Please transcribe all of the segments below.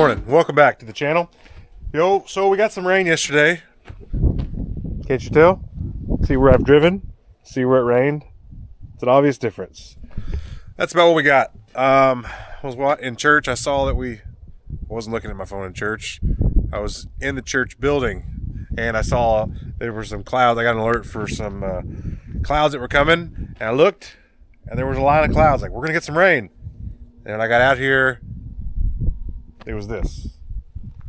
morning, welcome back to the channel. Yo, so we got some rain yesterday. Can't you tell? See where I've driven, see where it rained. It's an obvious difference. That's about what we got. Was in church. I saw that I wasn't looking at my phone in church. I was in the church building and I saw there were some clouds. I got an alert for some clouds that were coming, and I looked and there was a line of clouds like, we're gonna get some rain. And when I got out here, it was this.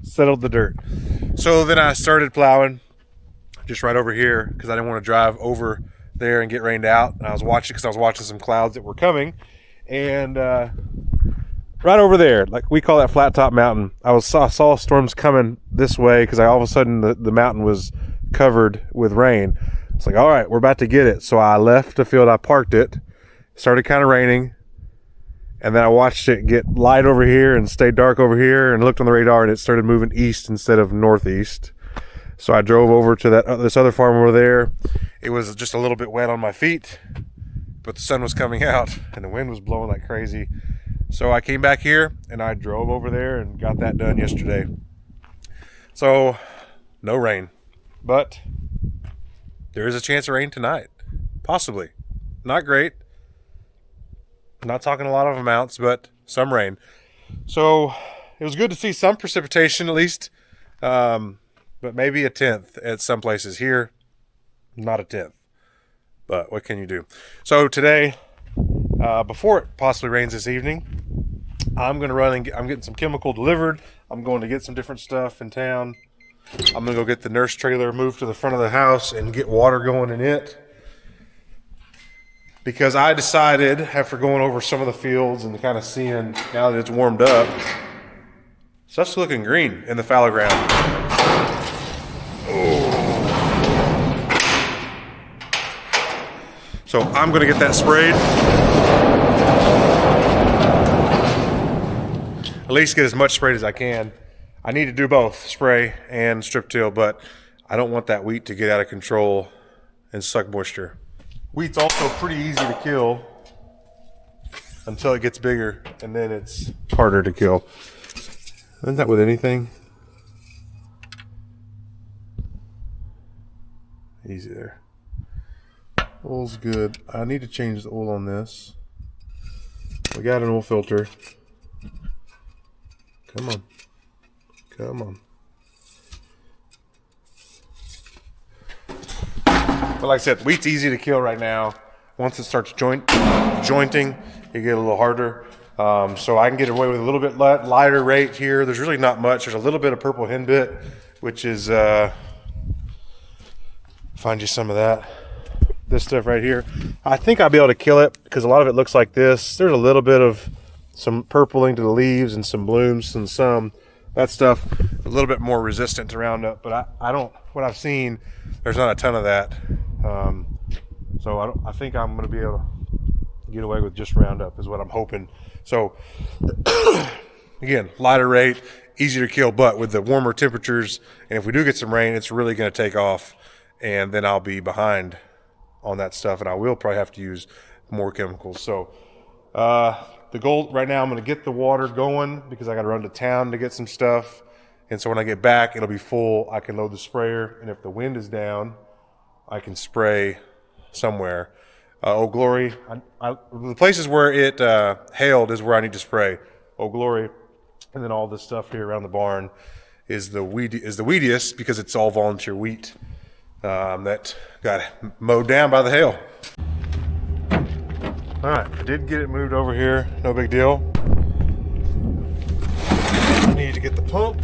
Settled the dirt. So then I started plowing just right over here because I didn't want to drive over there and get rained out. And I was watching some clouds that were coming, and right over there, like we call that Flat Top Mountain, I saw storms coming this way because all of a sudden the mountain was covered with rain. It's like, all right, we're about to get it. So I left the field, I parked it, started kind of raining, and then I watched it get light over here and stay dark over here, and looked on the radar and it started moving east instead of northeast. So I drove over to this other farm over there. It was just a little bit wet on my feet, but the sun was coming out and the wind was blowing like crazy. So I came back here and I drove over there and got that done yesterday. So no rain, but there is a chance of rain tonight. Possibly. Not great. Not talking a lot of amounts, but some rain. So it was good to see some precipitation at least, but maybe a tenth at some places. Here, not a tenth, but what can you do? So today, before it possibly rains this evening, I'm going to run and I'm getting some chemical delivered. I'm going to get some different stuff in town. I'm going to go get the nurse trailer moved to the front of the house and get water going in it. Because I decided, after going over some of the fields and kind of seeing now that it's warmed up, stuff's looking green in the fallow ground. Oh. So I'm going to get that sprayed. At least get as much sprayed as I can. I need to do both, spray and strip till, but I don't want that wheat to get out of control and suck moisture. Wheat's also pretty easy to kill until it gets bigger, and then it's harder to kill. Isn't that with anything? Easy there. Oil's good. I need to change the oil on this. We got an oil filter. Come on. Come on. But like I said, wheat's easy to kill right now. Once it starts jointing, it get a little harder. So I can get away with a little bit lighter rate here. There's really not much. There's a little bit of purple henbit, which is, find you some of that. This stuff right here. I think I'll be able to kill it because a lot of it looks like this. There's a little bit of some purpling to the leaves and some blooms and some, that stuff, a little bit more resistant to Roundup. But I don't, what I've seen, there's not a ton of that. So I think I'm going to be able to get away with just Roundup is what I'm hoping. So again, lighter rate, easier to kill, but with the warmer temperatures, and if we do get some rain, it's really going to take off, and then I'll be behind on that stuff, and I will probably have to use more chemicals. So the goal right now, I'm going to get the water going because I got to run to town to get some stuff. And so when I get back, it'll be full. I can load the sprayer, and if the wind is down, I can spray somewhere. Old Glory, the places where it hailed is where I need to spray. Old Glory, and then all this stuff here around the barn is the weediest because it's all volunteer wheat that got mowed down by the hail. All right, I did get it moved over here. No big deal. I need to get the pump.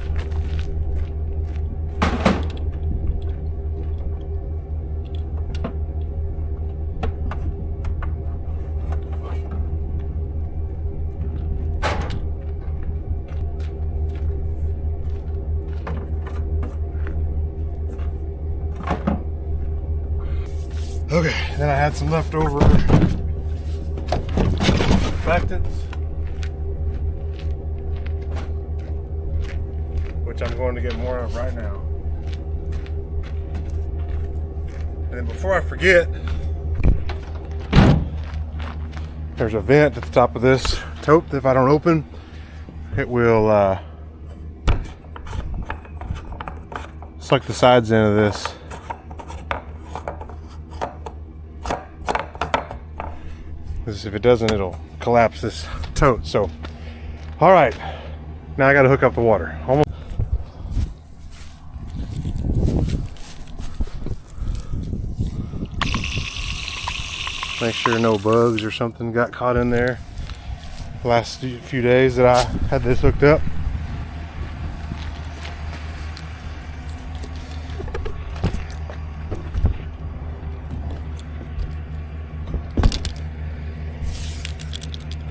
Okay, then I had some leftover surfactants, which I'm going to get more of right now. And then before I forget, there's a vent at the top of this tote that if I don't open, it will like the sides end of this. Because if it doesn't, it'll collapse this tote. So, all right, now I got to hook up the water. Almost. Make sure no bugs or something got caught in there. The last few days that I had this hooked up.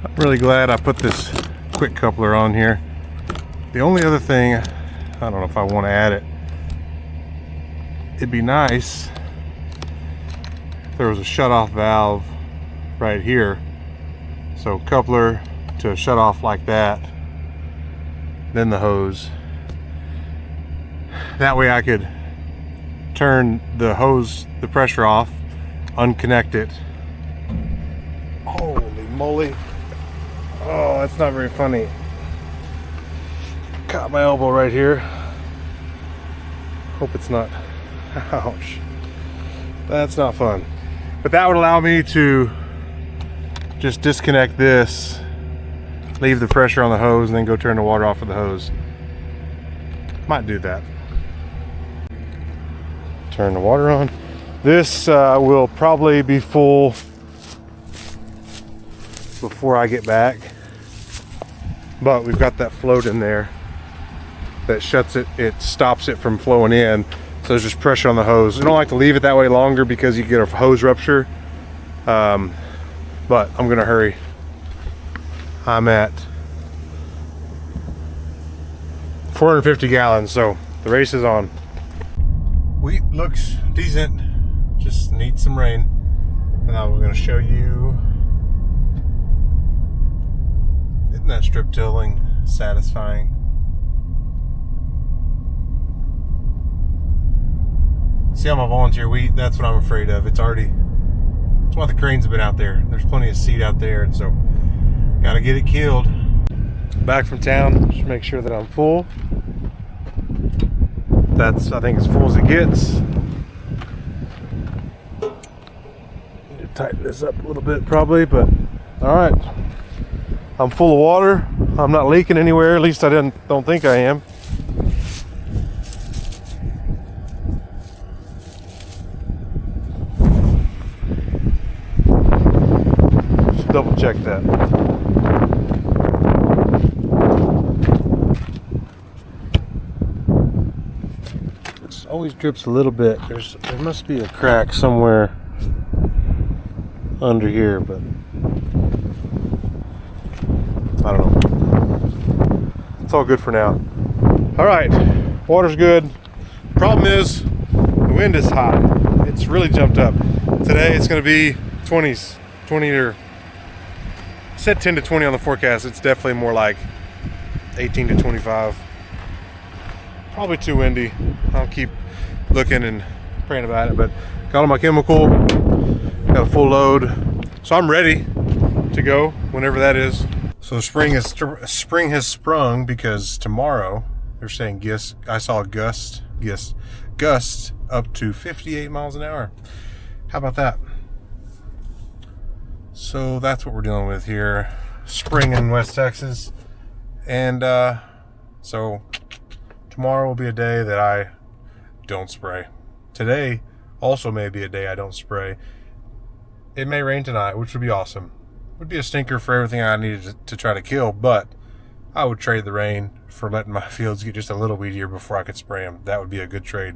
I'm really glad I put this quick coupler on here. The only other thing, I don't know if I want to add it. It'd be nice if there was a shut-off valve right here. So coupler to shut off like that, then the hose. That way I could turn the hose, the pressure off, unconnect it. Holy moly. Oh, that's not very funny. Caught my elbow right here. Hope it's not. Ouch. That's not fun. But that would allow me to just disconnect this, leave the pressure on the hose, and then go turn the water off with the hose. Might do that. Turn the water on. This will probably be full before I get back, but we've got that float in there that shuts it, it stops it from flowing in, so there's just pressure on the hose. I don't like to leave it that way longer because you get a hose rupture, but I'm gonna hurry. I'm at 450 gallons, so the race is on. Wheat looks decent, just needs some rain. And now we're gonna show you. Isn't that strip tilling satisfying? See all my volunteer wheat? That's what I'm afraid of. It's already, that's why the cranes have been out there. There's plenty of seed out there, and so gotta get it killed. Back from town, just make sure that I'm full. That's, I think, as full as it gets. Need to tighten this up a little bit probably, but all right. I'm full of water. I'm not leaking anywhere. At least I don't think I am. Just double check that. It always drips a little bit. There must be a crack somewhere under here, but I don't know. It's all good for now. All right, water's good. Problem is, the wind is high. It's really jumped up. Today it's gonna be 20s, 20 or, it said 10 to 20 on the forecast. It's definitely more like 18 to 25. Probably too windy. I'll keep looking and praying about it, but got all my chemical, got a full load. So I'm ready to go whenever that is. So spring has sprung because tomorrow they're saying I saw a gust up to 58 miles an hour. How about that? So that's what we're dealing with here. Spring in West Texas. And so tomorrow will be a day that I don't spray. Today also may be a day I don't spray. It may rain tonight, which would be awesome. Would be a stinker for everything I needed to try to kill, but I would trade the rain for letting my fields get just a little weedier before I could spray them. That would be a good trade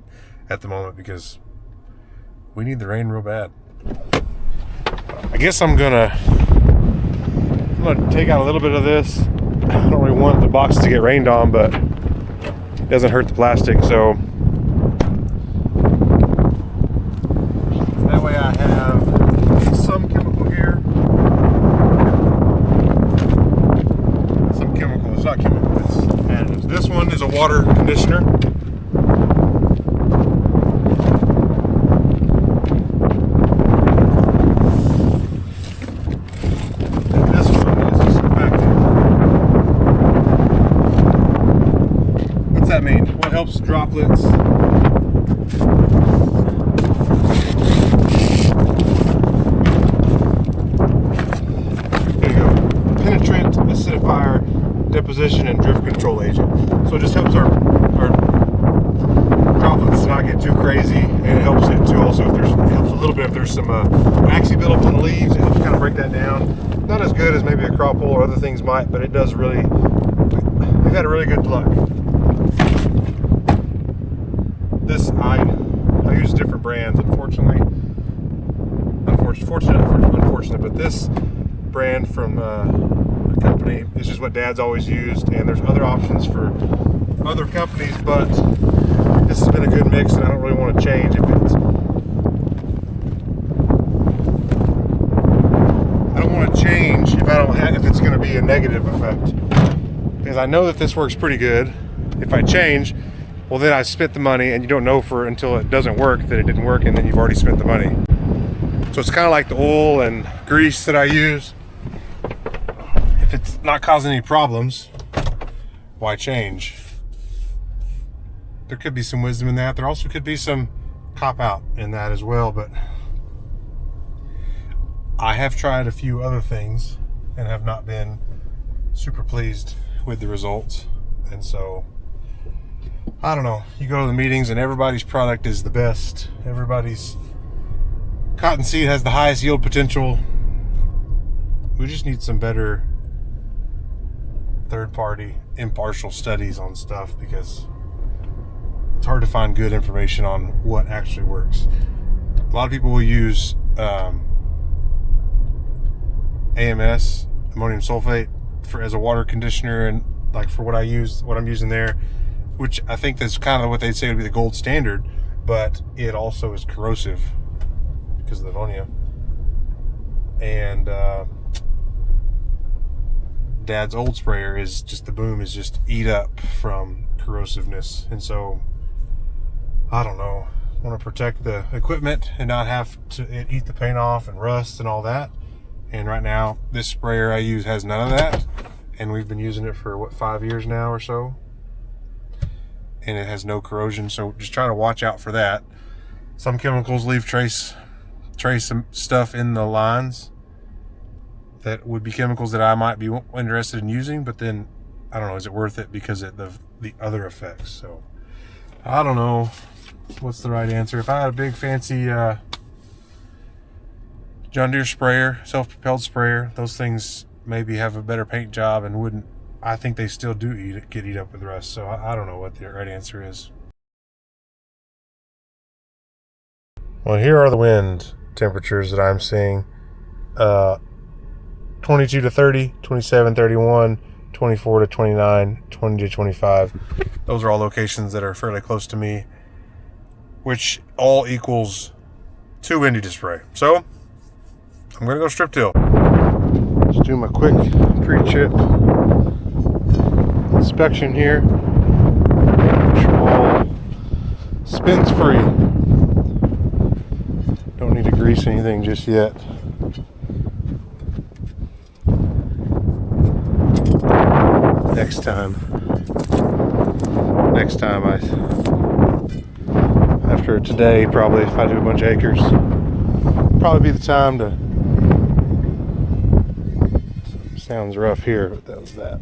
at the moment because we need the rain real bad. I guess I'm gonna take out a little bit of this. I don't really want the box to get rained on, but it doesn't hurt the plastic, so that way I have some chemical here. Some chemical, it's not chemical, it's additives. This one is a water conditioner. And this one is disinfectant. What's that mean? What helps droplets acidifier, deposition, and drift control agent. So it just helps our droplets not get too crazy, and it helps it too also it helps a little bit if there's some waxy buildup on the leaves. It helps kind of break that down. Not as good as maybe a crop pull or other things might, but it does really, we've had a really good luck. This, I use different brands, unfortunately, but this brand from a company is just what Dad's always used, and there's other options for other companies, but this has been a good mix, and I don't really want to change if it's, I don't want to change if it's going to be a negative effect, because I know that this works pretty good. If I change, well, then I spent the money, and you don't know until it doesn't work that it didn't work, and then you've already spent the money. So it's kind of like the oil and grease that I use. If it's not causing any problems, why change? There could be some wisdom in that. There also could be some cop out in that as well, but I have tried a few other things and have not been super pleased with the results. And so, I don't know. You go to the meetings and everybody's product is the best. Everybody's cottonseed has the highest yield potential. We just need some better third-party impartial studies on stuff, because it's hard to find good information on what actually works. A lot of people will use AMS, ammonium sulfate, as a water conditioner, and like for what I'm using there, which I think that's kind of what they'd say would be the gold standard, but it also is corrosive because of the ammonia. And Dad's old sprayer is just, the boom is just eat up from corrosiveness. And so, I don't know, I want to protect the equipment and not have to eat the paint off and rust and all that. And right now, this sprayer I use has none of that. And we've been using it for, what, 5 years now or so? And it has no corrosion, so just try to watch out for that. Some chemicals leave trace some stuff in the lines that would be chemicals that I might be interested in using, but then, I don't know, is it worth it because of the other effects? So, I don't know what's the right answer. If I had a big fancy John Deere sprayer, self-propelled sprayer, those things maybe have a better paint job and wouldn't, I think they still do get eat up with rust. So I don't know what the right answer is. Well, here are the wind temperatures that I'm seeing. 22 to 30, 27, 31, 24 to 29, 20 to 25. Those are all locations that are fairly close to me, which all equals too windy to spray. So I'm going to go strip till. Just do my quick pre-chip inspection here. Make sure all spins free. Don't need to grease anything just yet. Next time after today, probably, if I do a bunch of acres, probably be the time to. Sounds rough here, but that was that.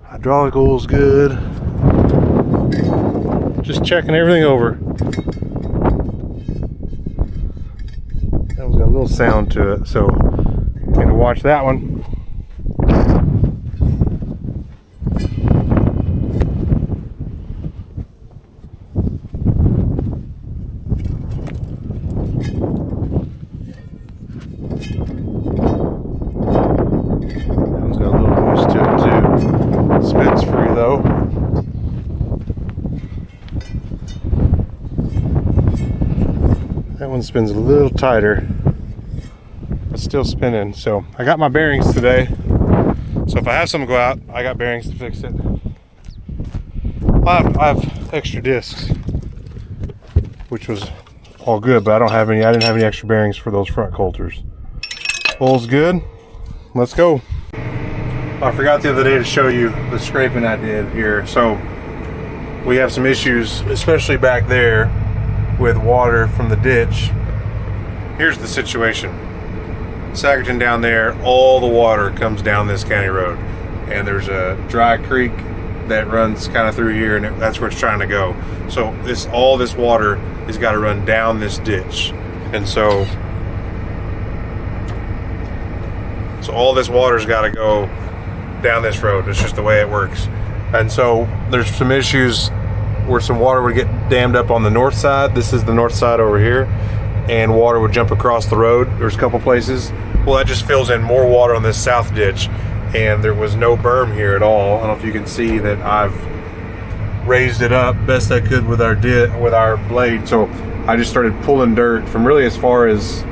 Hydraulic oil's good. Just checking everything over. That one's got a little sound to it, so I'm going to watch that one. Spins free though. That one spins a little tighter, but still spinning. So I got my bearings today. So if I have something go out, I got bearings to fix it. I have extra discs, which was all good, but I didn't have any extra bearings for those front coulters. Oil's good. Let's go. I forgot the other day to show you the scraping I did here. So we have some issues, especially back there, with water from the ditch. Here's the situation. Sagerton down there, all the water comes down this county road, and there's a dry creek that runs kind of through here, and that's where it's trying to go. So all this water has got to run down this ditch, and so all this water's got to go down this road. It's just the way it works. And so there's some issues where some water would get dammed up on the north side. This is the north side over here, and water would jump across the road. There's a couple places. Well, that just fills in more water on this south ditch, and there was no berm here at all. I don't know if you can see that I've raised it up best I could with our blade. So I just started pulling dirt from really as far as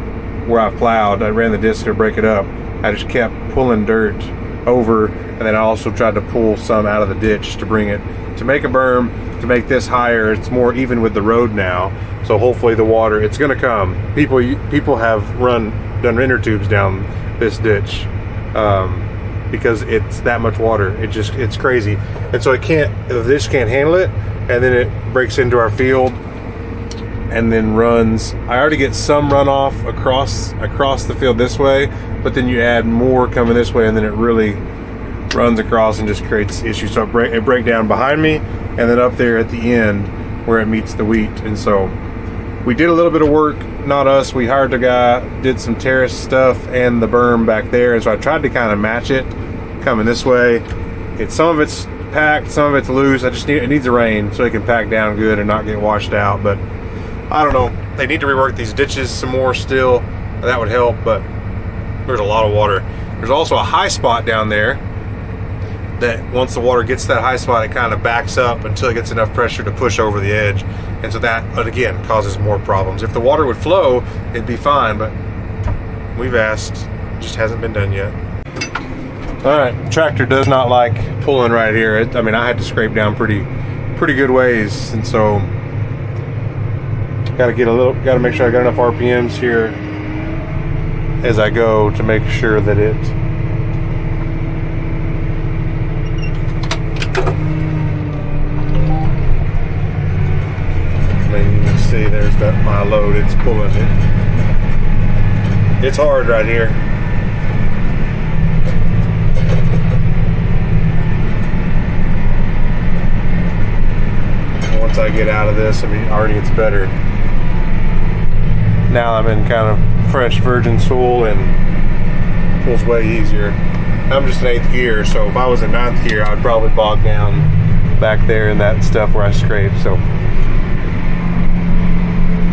where I plowed. I ran the disc to break it up. I just kept pulling dirt over, and then I also tried to pull some out of the ditch to bring it, to make a berm, to make this higher. It's more even with the road now, so hopefully the water, it's gonna come. People have done inner tubes down this ditch because it's that much water. It's crazy. And so the ditch can't handle it, and then it breaks into our field and then runs. I already get some runoff across the field this way, but then you add more coming this way, and then it really runs across and just creates issues. So it break down behind me, and then up there at the end where it meets the wheat. And so we did a little bit of work, not us, we hired a guy, did some terrace stuff and the berm back there. And so I tried to kind of match it coming this way. Some of it's packed, some of it's loose. It needs a rain so it can pack down good and not get washed out. But I don't know, they need to rework these ditches some more still. That would help, but there's a lot of water. There's also a high spot down there that once the water gets to that high spot, it kind of backs up until it gets enough pressure to push over the edge. And so that, again, causes more problems. If the water would flow, it'd be fine, but we've asked, it just hasn't been done yet. All right, tractor does not like pulling right here. I mean, I had to scrape down pretty good ways, and so got to make sure I got enough RPMs here as I go to make sure that it you can see there's my load, it's pulling it. It's hard right here. Once I get out of this, I mean, already it's better. Now I'm in kind of fresh virgin soil and pulls way easier. I'm just in 8th gear, so if I was in 9th gear, I'd probably bog down back there in that stuff where I scrape. So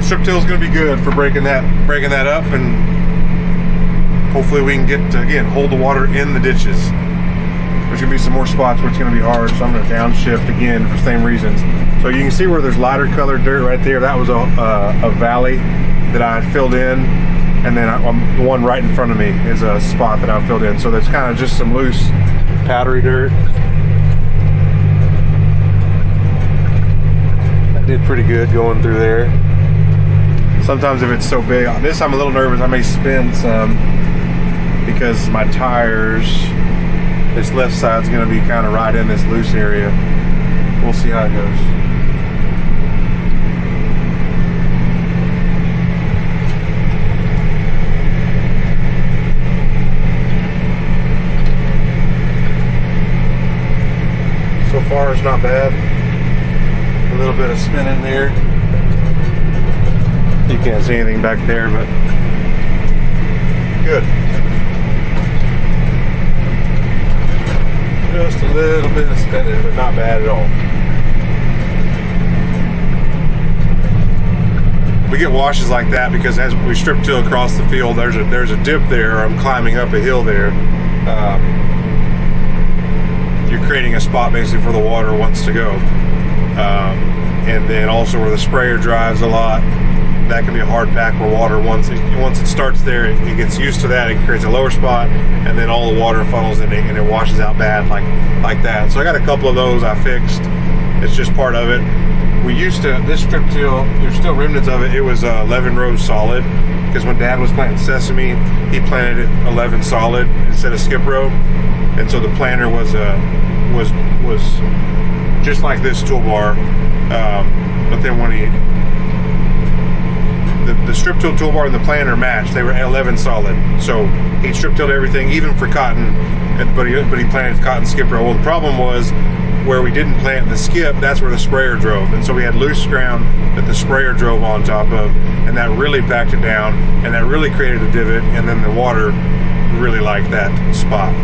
strip till is going to be good for breaking that up, and hopefully we can get to, again, hold the water in the ditches. There's going to be some more spots where it's going to be hard, so I'm going to downshift again for the same reasons. So you can see where there's lighter colored dirt right there. That was a valley that I filled in, and then the one right in front of me is a spot that I filled in. So there's kind of just some loose powdery dirt. That did pretty good going through there. Sometimes if it's so big, this I'm a little nervous, I may spin some because my tires, this left side's going to be kind of right in this loose area. We'll see how it goes. So far it's not bad. A little bit of spinning there. You can't see anything back there, but good. Just a little bit of spinning, but not bad at all. We get washes like that because as we strip till across the field, there's a dip there, or I'm climbing up a hill there. You're creating a spot basically for the water wants to go. And then also where the sprayer drives a lot, that can be a hard pack where water, once it starts there, it gets used to that, it creates a lower spot, and then all the water funnels in it and it washes out bad like that. So I got a couple of those I fixed. It's just part of it. We used to, this strip till, there's still remnants of it. It was 11 rows solid, because when Dad was planting sesame, he planted it 11 solid instead of skip row, and so the planter was just like this toolbar. But then when he the strip till toolbar and the planter matched. They were 11 solid. So he strip tilled everything, even for cotton, but he planted cotton skip row. Well, the problem was where we didn't plant the skip, that's where the sprayer drove. And so we had loose ground that the sprayer drove on top of, and that really packed it down, and that really created a divot, and then the water really liked that spot.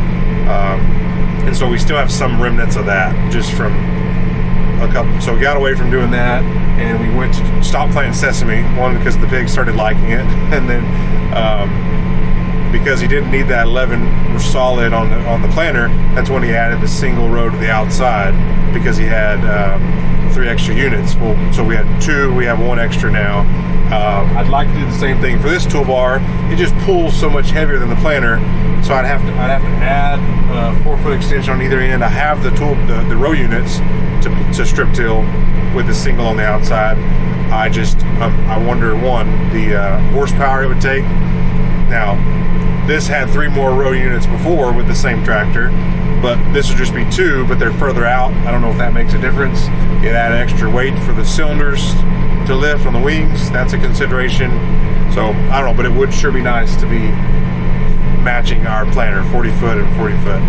And so we still have some remnants of that just from a couple. So we got away from doing that, and we went to stop planting sesame, one because the pigs started liking it, and then because he didn't need that 11 solid on the planter, that's when he added the single row to the outside, because he had 3 extra units. Well, so we had 2, we have 1 extra now. I'd like to do the same thing for this toolbar. It just pulls so much heavier than the planter, so I'd have to add a 4-foot extension on either end. I have the row units to strip till with the single on the outside. I wonder, one, the horsepower it would take. Now, this had 3 more row units before with the same tractor, but this would just be 2, but they're further out. I don't know if that makes a difference. It added extra weight for the cylinders to lift on the wings. That's a consideration. So I don't know, but it would sure be nice to be matching our planter, 40 foot and 40 foot.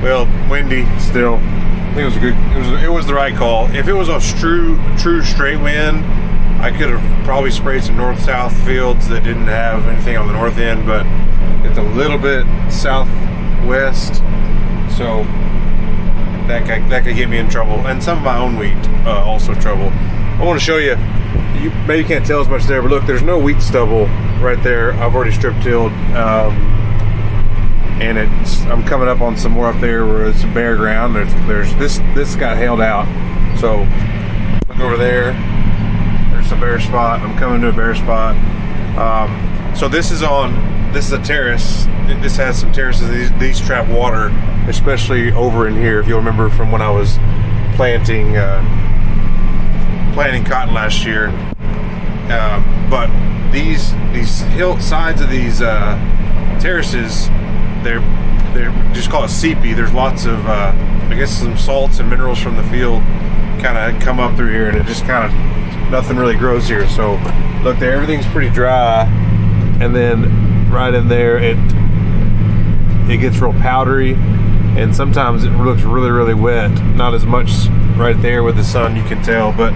Well, windy still. I think it was the right call. If it was a true straight wind, I could have probably sprayed some north-south fields that didn't have anything on the north end, but it's a little bit southwest, so that could get me in trouble, and some of my own wheat also trouble. I want to show you. You maybe can't tell as much there, but look, there's no wheat stubble right there. I've already strip tilled, and I'm coming up on some more up there where it's bare ground. There's this got hailed out, so look over there. There's a bare spot. I'm coming to a bare spot. So this is a terrace. This has some terraces. These trap water, especially over in here. If you'll remember from when I was planting cotton last year. But these sides of these terraces, they're just called a sepia. There's lots of I guess some salts and minerals from the field kind of come up through here, and it just kind of nothing really grows here. So look there, everything's pretty dry, and then right in there it gets real powdery, and sometimes it looks really, really wet. Not as much right there with the sun, you can tell, but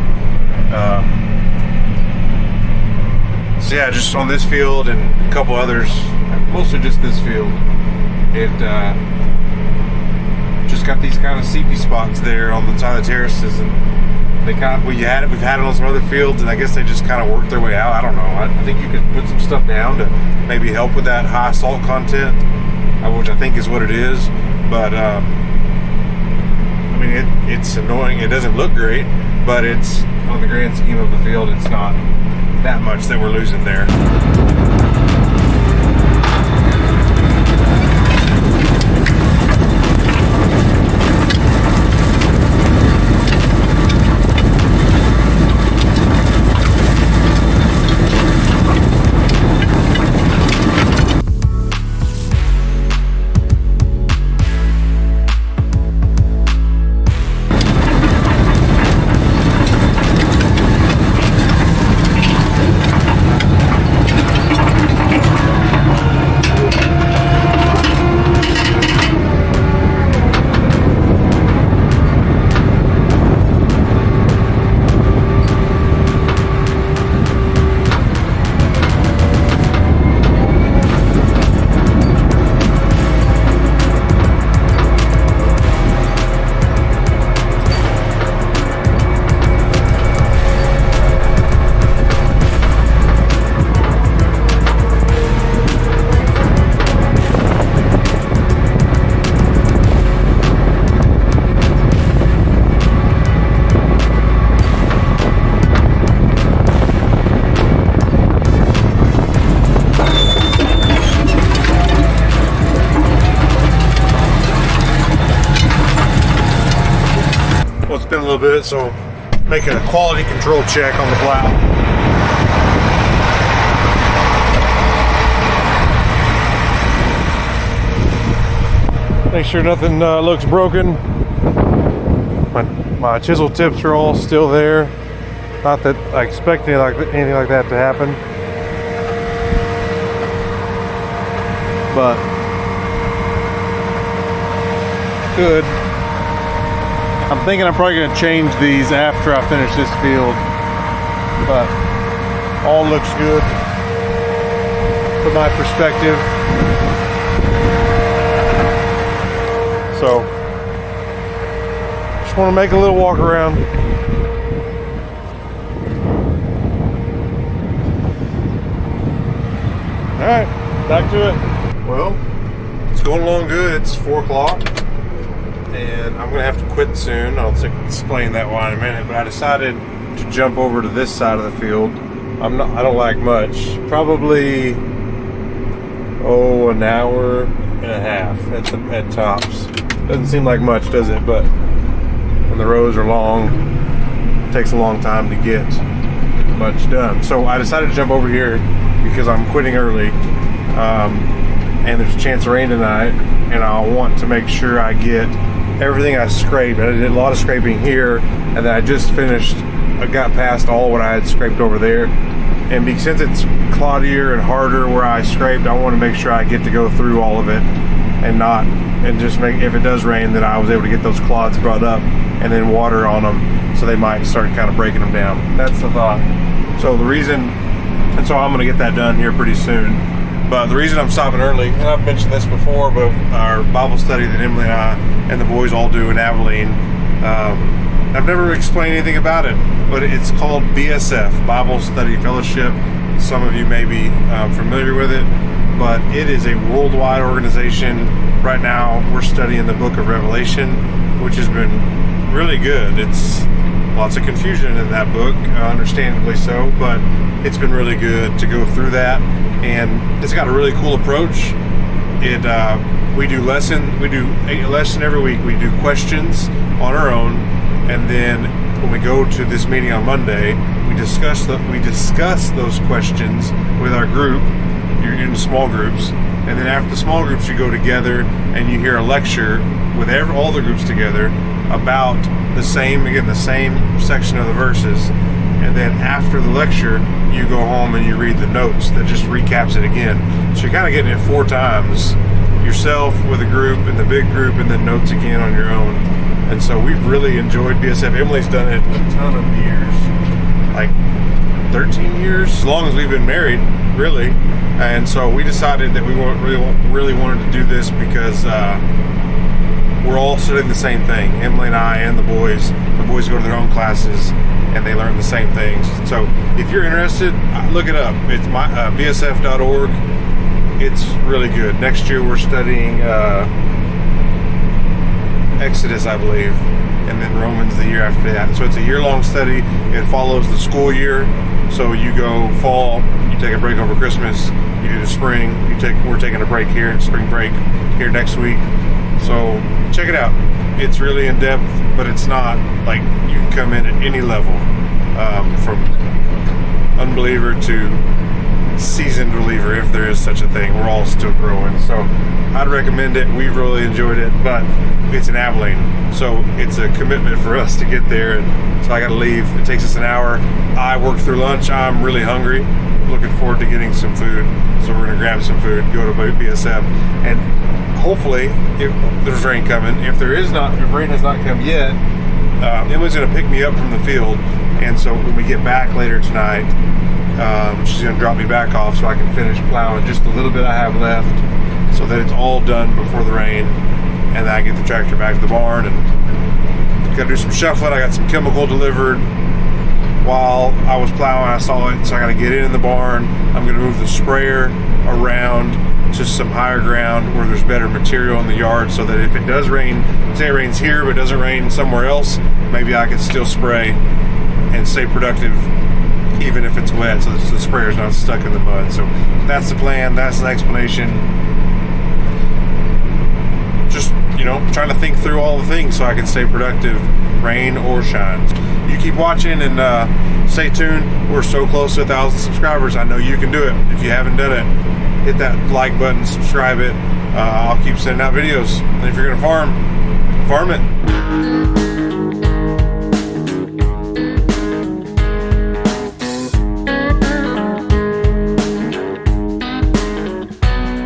so yeah, just on this field and a couple others, mostly just this field, it just got these kind of sepia spots there on the side of the terraces, and they kind of, we've had it on some other fields, and I guess they just kind of worked their way out. I don't know. I think you could put some stuff down to maybe help with that high salt content, which I think is what it is. But I mean, it's annoying. It doesn't look great, but it's, on the grand scheme of the field, it's not that much that we're losing there. Been a little bit, so making a quality control check on the plow. Make sure nothing looks broken. My chisel tips are all still there. Not that I expect anything like that to happen. but good. I'm thinking I'm probably going to change these after I finish this field, but all looks good from my perspective. So just want to make a little walk around. All right, back to it. Well, it's going along good. It's 4 o'clock, and I'm gonna have to quit soon. I'll explain that why in a minute. But I decided to jump over to this side of the field. I don't like much. Probably an hour and a half at tops. Doesn't seem like much, does it? But when the rows are long, it takes a long time to get much done. So I decided to jump over here because I'm quitting early, and there's a chance of rain tonight, and I want to make sure I get everything I scraped. I did a lot of scraping here, and then I just finished, I got past all what I had scraped over there, and since it's cloddier and harder where I scraped, I want to make sure I get to go through all of it and just make, if it does rain, that I was able to get those clods brought up and then water on them so they might start kind of breaking them down. That's the thought. So I'm going to get that done here pretty soon. But the reason I'm stopping early, and I've mentioned this before, but our Bible study that Emily and I and the boys all do in Abilene, I've never explained anything about it, but it's called BSF, Bible Study Fellowship. Some of you may be familiar with it, but it is a worldwide organization. Right now, we're studying the book of Revelation, which has been really good. It's lots of confusion in that book, understandably so, but it's been really good to go through that, and it's got a really cool approach. We do a lesson every week. We do questions on our own, and then when we go to this meeting on Monday, we discuss those questions with our group. You're in small groups, and then after the small groups, you go together and you hear a lecture with all the groups together about the same section of the verses. And then after the lecture, you go home and you read the notes that just recaps it again. So you're kind of getting it 4 times, yourself with a group and the big group, and then notes again on your own. And so we've really enjoyed BSF. Emily's done it a ton of years, like 13 years, as long as we've been married, really. And so we decided that we really wanted to do this because we're all studying the same thing. Emily and I and the boys. The boys go to their own classes and they learn the same things. So if you're interested, look it up. It's bsf.org. It's really good. Next year we're studying Exodus, I believe, and then Romans the year after that. So it's a year-long study. It follows the school year. So you go fall, you take a break over Christmas, you do the spring, we're taking a break here, spring break here next week. So check it out. It's really in depth, but it's not like you can come in at any level, from unbeliever to seasoned believer, if there is such a thing. We're all still growing. So I'd recommend it. We've really enjoyed it, but it's in Abilene, so it's a commitment for us to get there, and so I gotta leave. It takes us an hour. I work through lunch. I'm really hungry, looking forward to getting some food, so we're gonna grab some food, go to BSF, and hopefully, if there's rain coming, if rain has not come yet, Emily's gonna pick me up from the field, and so when we get back later tonight, she's gonna drop me back off so I can finish plowing just a little bit I have left, so that it's all done before the rain, and then I get the tractor back to the barn, and gotta do some shuffling. I got some chemical delivered while I was plowing. I saw it, so I gotta get it in the barn. I'm gonna move the sprayer around to some higher ground where there's better material in the yard, so that if it does rain, say it rains here but it doesn't rain somewhere else, maybe I can still spray and stay productive even if it's wet, so the sprayer's not stuck in the mud. So that's the plan. That's the explanation. Just, trying to think through all the things so I can stay productive, rain or shine. You keep watching and stay tuned. We're so close to 1,000 subscribers. I know you can do it. If you haven't done it, hit that like button, subscribe it. I'll keep sending out videos. And if you're gonna farm it.